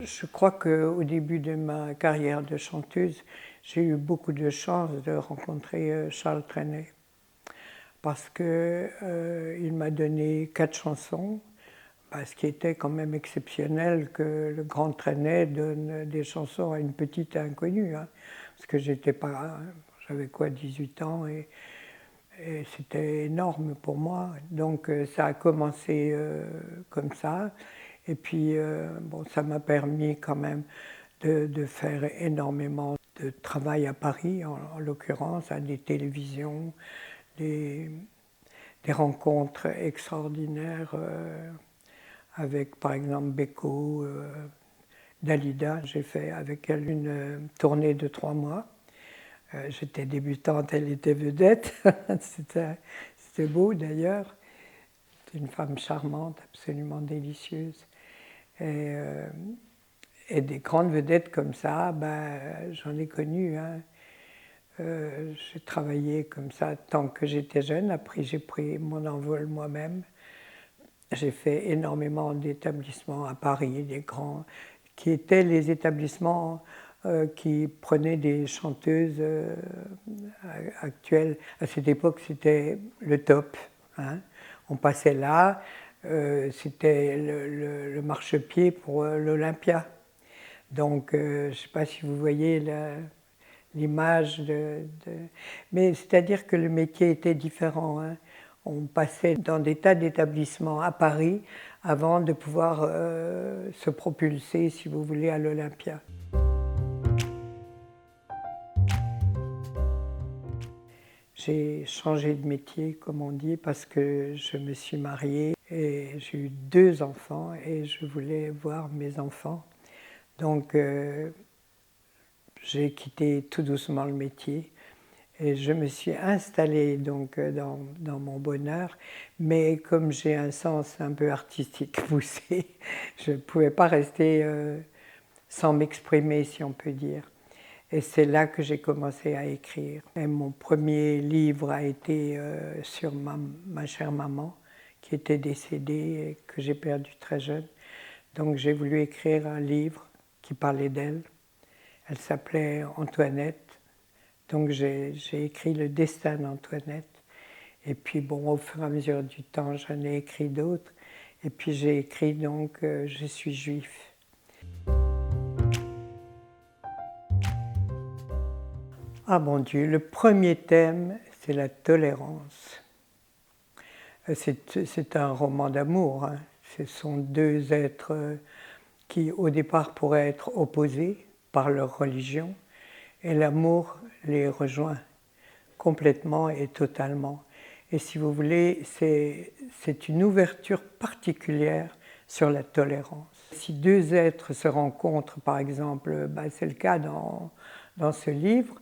Je crois qu'au début de ma carrière de chanteuse, j'ai eu beaucoup de chance de rencontrer Charles Trenet parce que il m'a donné 4 chansons, ce qui était quand même exceptionnel que le grand Trenet donne des chansons à une petite inconnue, hein, parce que j'étais pas, j'avais quoi, 18 ans et c'était énorme pour moi. Donc ça a commencé comme ça. Et puis bon, ça m'a permis quand même de faire énormément de travail à Paris, en l'occurrence, à des télévisions, des, des rencontres extraordinaires avec par exemple Beko, Dalida. J'ai fait avec elle une tournée de 3 mois. J'étais débutante, elle était vedette. C'était beau d'ailleurs. C'était une femme charmante, absolument délicieuse. Et, euh, et des grandes vedettes comme ça, j'en ai connu. Hein. J'ai travaillé comme ça tant que j'étais jeune. Après, j'ai pris mon envol moi-même. J'ai fait énormément d'établissements à Paris, des grands, qui étaient les établissements qui prenaient des chanteuses actuelles. À cette époque, c'était le top. Hein. On passait là, c'était le marchepied pour l'Olympia. Donc, je ne sais pas si vous voyez l'image Mais c'est-à-dire que le métier était différent. Hein. On passait dans des tas d'établissements à Paris avant de pouvoir se propulser, si vous voulez, à l'Olympia. J'ai changé de métier, comme on dit, parce que je me suis mariée et j'ai eu 2 enfants et je voulais voir mes enfants. Donc, j'ai quitté tout doucement le métier et je me suis installée donc dans mon bonheur, mais comme j'ai un sens un peu artistique poussé, je ne pouvais pas rester sans m'exprimer, si on peut dire. Et c'est là que j'ai commencé à écrire. Et mon premier livre a été sur ma chère maman, qui était décédée et que j'ai perdue très jeune. Donc j'ai voulu écrire un livre qui parlait d'elle. Elle s'appelait Antoinette. Donc j'ai écrit le destin d'Antoinette. Et puis bon, au fur et à mesure du temps, j'en ai écrit d'autres. Et puis j'ai écrit donc Je suis juif. Ah mon Dieu, le premier thème, c'est la tolérance. C'est un roman d'amour. Hein. Ce sont 2 êtres qui, au départ, pourraient être opposés par leur religion, et l'amour les rejoint complètement et totalement. Et si vous voulez, c'est une ouverture particulière sur la tolérance. Si 2 êtres se rencontrent, par exemple, c'est le cas dans ce livre,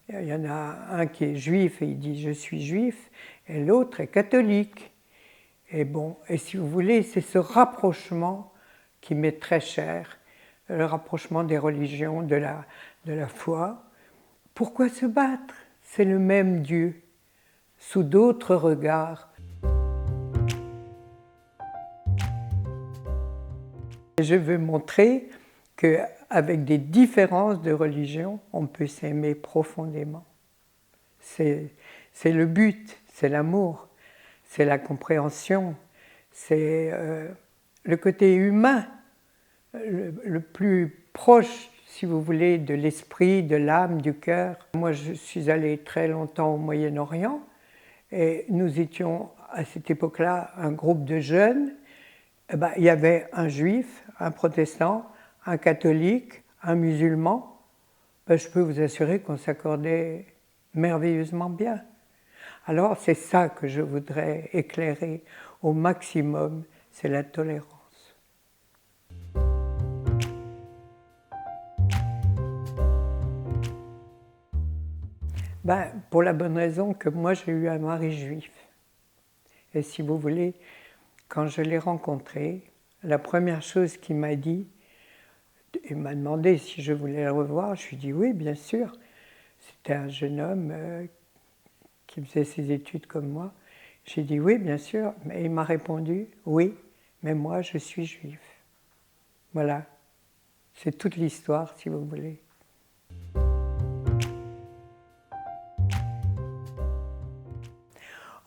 il y en a un qui est juif et il dit « je suis juif » et l'autre est catholique. Et bon, et si vous voulez, c'est ce rapprochement qui m'est très cher, le rapprochement des religions, de la foi. Pourquoi se battre? C'est le même Dieu, sous d'autres regards. Je veux montrer qu'avec des différences de religion, on peut s'aimer profondément. C'est le but, c'est l'amour, c'est la compréhension, c'est le côté humain, le plus proche, si vous voulez, de l'esprit, de l'âme, du cœur. Moi, je suis allée très longtemps au Moyen-Orient et nous étions à cette époque-là un groupe de jeunes. Il y avait un juif, un protestant, un catholique, un musulman. Je peux vous assurer qu'on s'accordait merveilleusement bien. Alors c'est ça que je voudrais éclairer au maximum, c'est la tolérance. Pour la bonne raison que moi j'ai eu un mari juif. Et si vous voulez, quand je l'ai rencontré, la première chose qu'il m'a dit, il m'a demandé si je voulais le revoir, je lui ai dit oui, bien sûr. C'était un jeune homme qui faisait ses études comme moi. J'ai dit oui, bien sûr, mais il m'a répondu oui, mais moi je suis juif. Voilà, C'est toute l'histoire, si vous voulez.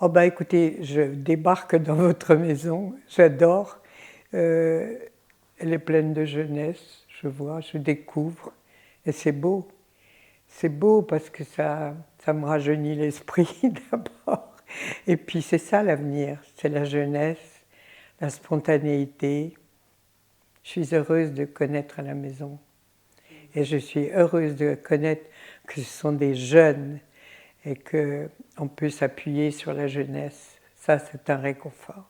Oh ben écoutez, je débarque dans votre maison, j'adore. Elle est pleine de jeunesse, je vois, je découvre. Et c'est beau. C'est beau parce que ça me rajeunit l'esprit d'abord. Et puis c'est ça l'avenir, c'est la jeunesse, la spontanéité. Je suis heureuse de connaître la maison. Et je suis heureuse de connaître que ce sont des jeunes et qu'on peut s'appuyer sur la jeunesse. Ça, c'est un réconfort.